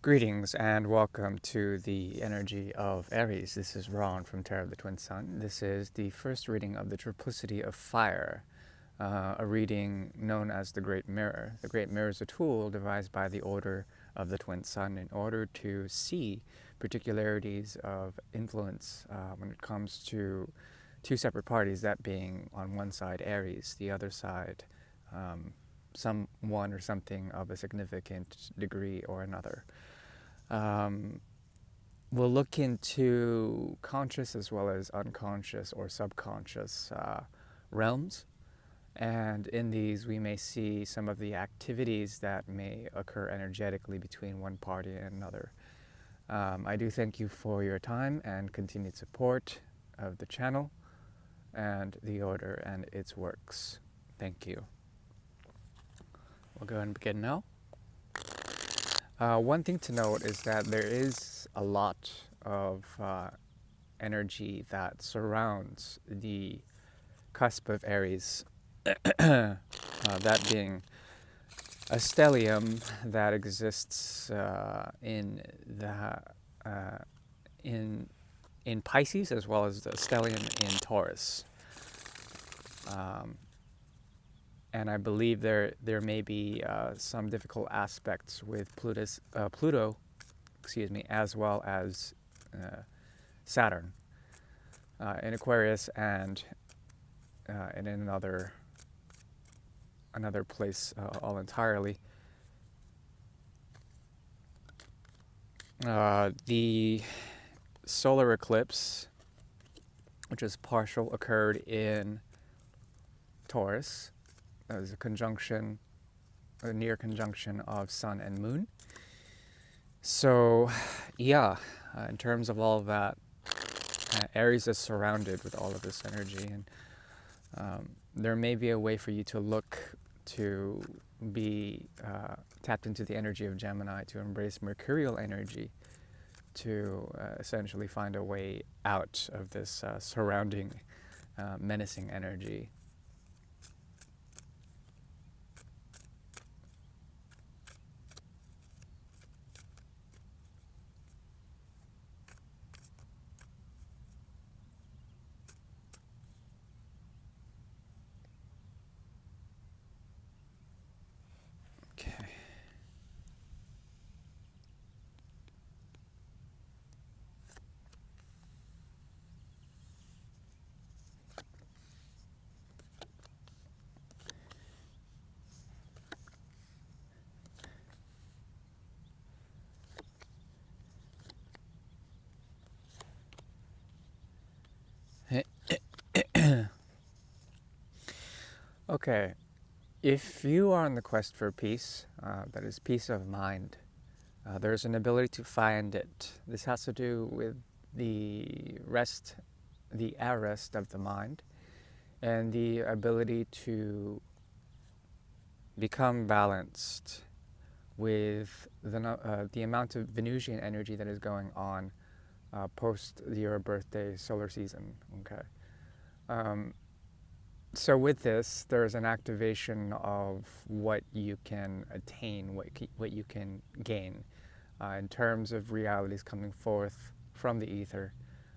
Greetings and welcome to the energy of Aries. This is Ron from Terror of the Twin Sun. This is the first reading of the Triplicity of Fire, a reading known as the Great Mirror. The Great Mirror is a tool devised by the Order of the Twin Sun in order to see particularities of influence when it comes to two separate parties, that being on one side Aries, the other side someone or something of a significant degree or another. Um, we'll look into conscious as well as unconscious or subconscious realms. And in these, we may see some of the activities that may occur energetically between one party and another. I do thank you for your time and continued support of the channel and the order and its works. Thank you. We'll go ahead and begin now. One thing to note is that there is a lot of energy that surrounds the cusp of Aries, that being a stellium that exists uh, in in Pisces, as well as the stellium in Taurus. And I believe there may be some difficult aspects with Pluto, as well as Saturn in Aquarius and in another place all entirely. The solar eclipse, which is partial, occurred in Taurus. That was a near conjunction of Sun and Moon. So, yeah, in terms of all of that, Aries is surrounded with all of this energy, and there may be a way for you to look to be tapped into the energy of Gemini, to embrace Mercurial energy, to essentially find a way out of this surrounding menacing energy. Okay. Okay, if you are on the quest for peace, that is peace of mind, there's an ability to find it. This has to do with the arrest of the mind, and the ability to become balanced with the amount of Venusian energy that is going on post your birthday solar season. Okay. So with this, there's an activation of what you can attain, what you can gain in terms of realities coming forth from the ether,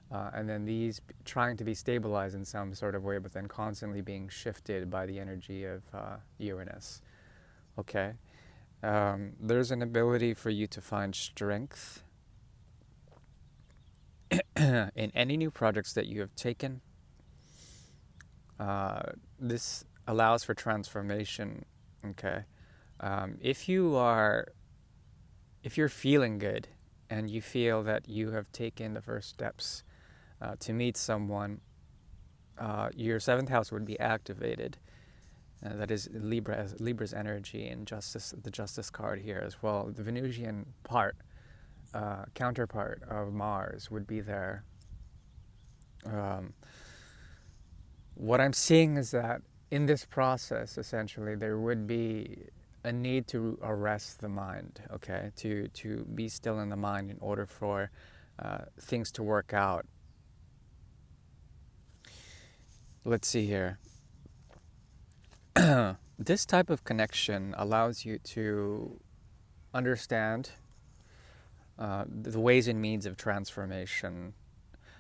and then these trying to be stabilized in some sort of way, but then constantly being shifted by the energy of Uranus. Okay, there's an ability for you to find strength in any new projects that you have taken. This allows for transformation. Okay, if you're feeling good and you feel that you have taken the first steps to meet someone, your seventh house would be activated. That is Libra's energy, and the Justice card here as well. The Venusian counterpart of Mars would be there. What I'm seeing is that in this process, essentially, there would be a need to arrest the mind, okay? To be still in the mind in order for things to work out. Let's see here. This type of connection allows you to understand the ways and means of transformation.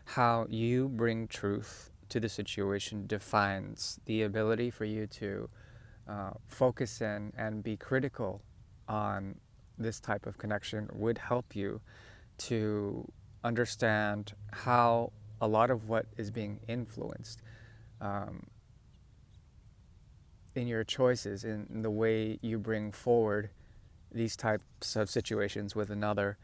How you bring truth to the situation defines the ability for you to focus in and be critical on this type of connection would help you to understand how a lot of what is being influenced um, in your choices, in the way you bring forward these types of situations with another.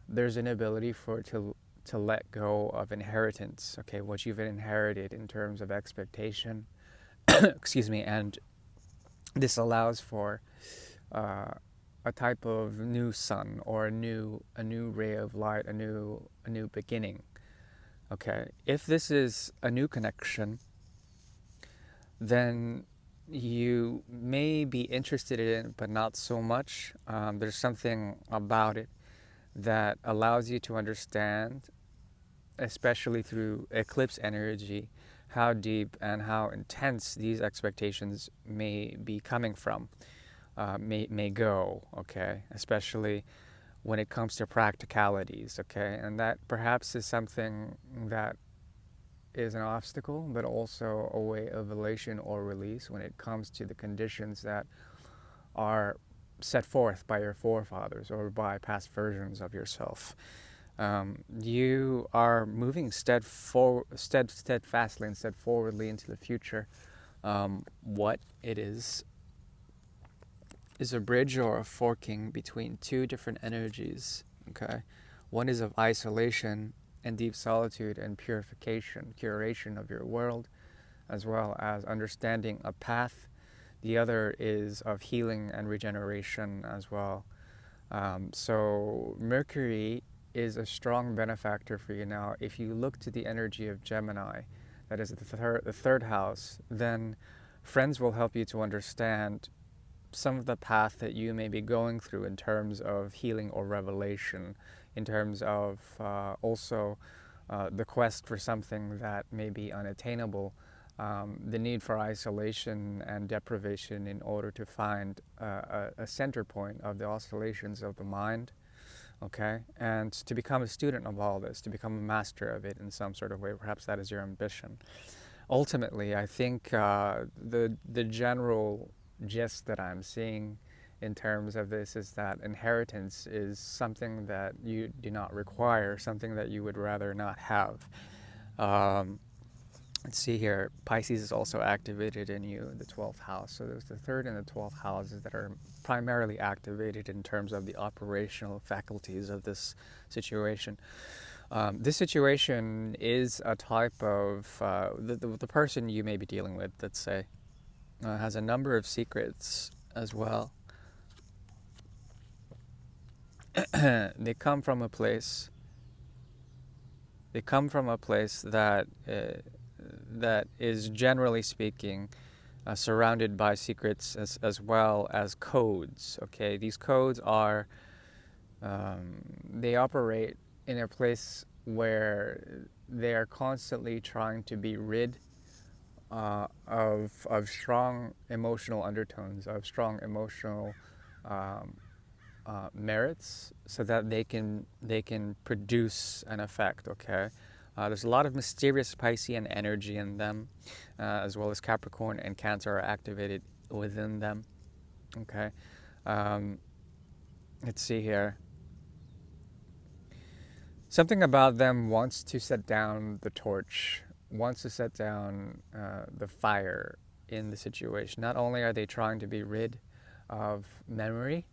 There's an ability for it to let go of inheritance, okay, what you've inherited in terms of expectation, excuse me, and this allows for uh, a type of new sun or a new ray of light, a new beginning. Okay, if this is a new connection, then you may be interested in it, but not so much. There's something about it that allows you to understand, especially through eclipse energy, how deep and how intense these expectations may be coming from, may go, okay, especially when it comes to practicalities, okay, and that perhaps is something that is an obstacle, but also a way of elation or release when it comes to the conditions that are set forth by your forefathers or by past versions of yourself. You are moving steadfastly and steadforwardly into the future. What it is a bridge or a forking between two different energies. Okay, one is of isolation and deep solitude and purification, curation of your world, as well as understanding a path. The other is of healing and regeneration as well. So Mercury is a strong benefactor for you now. If you look to the energy of Gemini, that is the third house, then friends will help you to understand some of the path that you may be going through in terms of healing or revelation, in terms of also the quest for something that may be unattainable, the need for isolation and deprivation in order to find a center point of the oscillations of the mind, okay, and to become a student of all this, to become a master of it in some sort of way. Perhaps that is your ambition. Ultimately, I think the general gist that I'm seeing in terms of this is that inheritance is something that you do not require, something that you would rather not have. Um, let's see here. Pisces is also activated in you, the 12th house. So there's the third and the 12th houses that are primarily activated in terms of the operational faculties of this situation. This situation is a type of the person you may be dealing with, let's say, has a number of secrets as well. They come from a place. They come from a place that is, generally speaking, surrounded by secrets as well as codes. Okay, these codes are they operate in a place where they are constantly trying to be rid of strong emotional undertones, of strong emotional um, merits, so that they can produce an effect. Okay, there's a lot of mysterious Piscean energy in them, as well as Capricorn and Cancer are activated within them. Okay, um, let's see here. Something about them wants to set down the torch, wants to set down the fire in the situation. Not only are they trying to be rid of memory,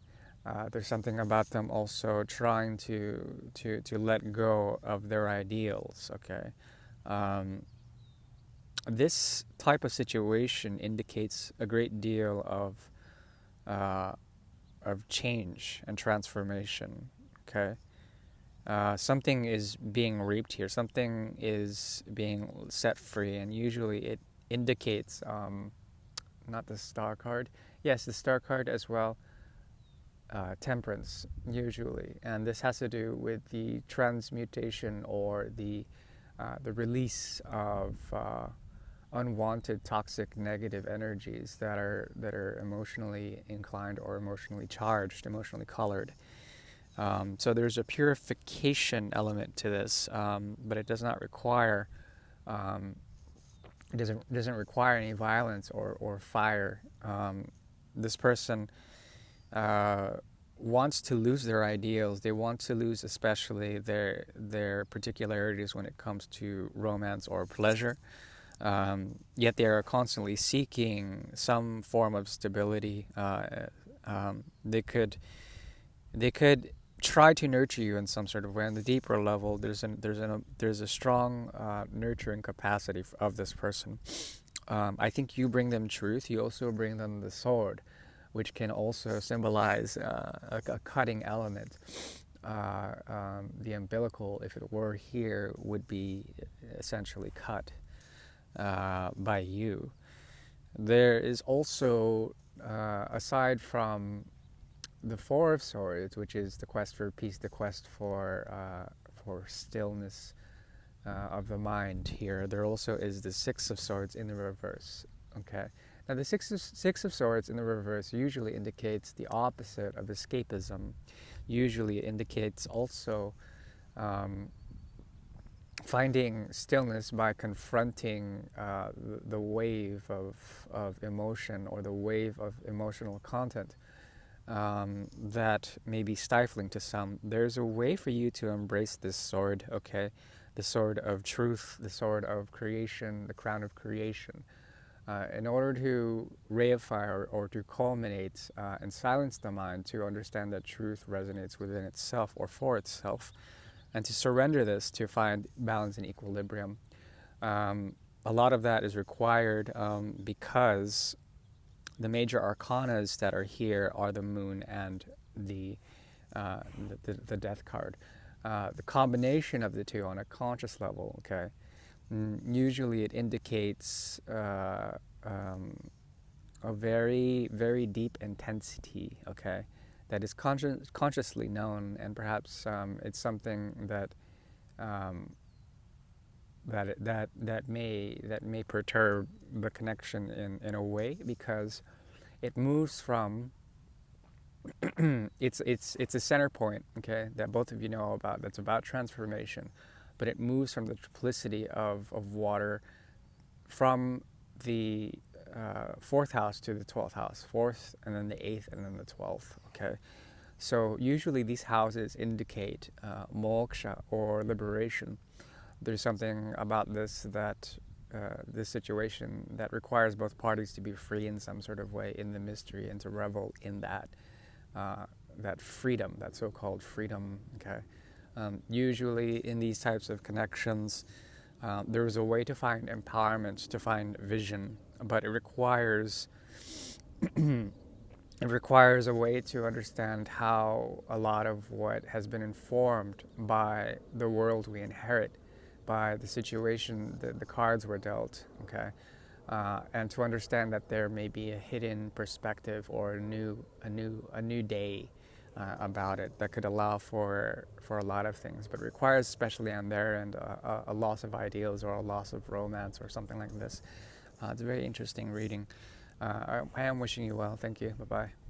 there's something about them also trying to let go of their ideals. Okay, um, this type of situation indicates a great deal uh, of change and transformation. Okay. Something is being reaped here. Something is being set free, and usually it indicates not the star card. Yes, the star card as well. Temperance usually, and this has to do with the transmutation or the release of unwanted, toxic, negative energies that are emotionally inclined or emotionally charged, emotionally colored. So there's a purification element to this, but it does not require um, it doesn't require any violence or fire. This person uh, wants to lose their ideals. They want to lose, especially their particularities when it comes to romance or pleasure. Yet they are constantly seeking some form of stability. They could try to nurture you in some sort of way. On the deeper level, there's a strong nurturing capacity of this person. I think you bring them truth. You also bring them the sword, which can also symbolize a cutting element. The umbilical, if it were here, would be essentially cut by you. There is also, aside from the Four of Swords, which is the quest for peace, the quest for stillness of the mind here, there also is the Six of Swords in the reverse. Okay. Now, the Six of Swords in the reverse usually indicates the opposite of escapism. Usually indicates also um, finding stillness by confronting the wave of emotion or the wave of emotional content that may be stifling to some. There's a way for you to embrace this sword, okay? The sword of truth, the sword of creation, the crown of creation. In order to reify or to culminate and silence the mind, to understand that truth resonates within itself or for itself, and to surrender this to find balance and equilibrium. A lot of that is required because the major arcanas that are here are the moon and uh, the death card. The combination of the two on a conscious level, okay, usually it indicates a very, very deep intensity, okay, that is consciously known, and perhaps it's something um, that may perturb the connection in a way, because it moves from it's a center point, okay, that both of you know about, that's about transformation, but it moves from the triplicity of water from the fourth house to the 12th house, fourth and then the eighth and then the 12th, okay. So usually these houses indicate moksha or liberation. There's something about this situation that requires both parties to be free in some sort of way in the mystery and to revel in that freedom, that so-called freedom. Okay, usually in these types of connections, there is a way to find empowerment, to find vision, but it requires a way to understand how a lot of what has been informed by the world we inherit, by the situation that the cards were dealt, okay, and to understand that there may be a hidden perspective or a new day about it that could allow for a lot of things, but requires, especially on their end, a loss of ideals or a loss of romance or something like this. It's a very interesting reading. I am wishing you well. Thank you. Bye bye.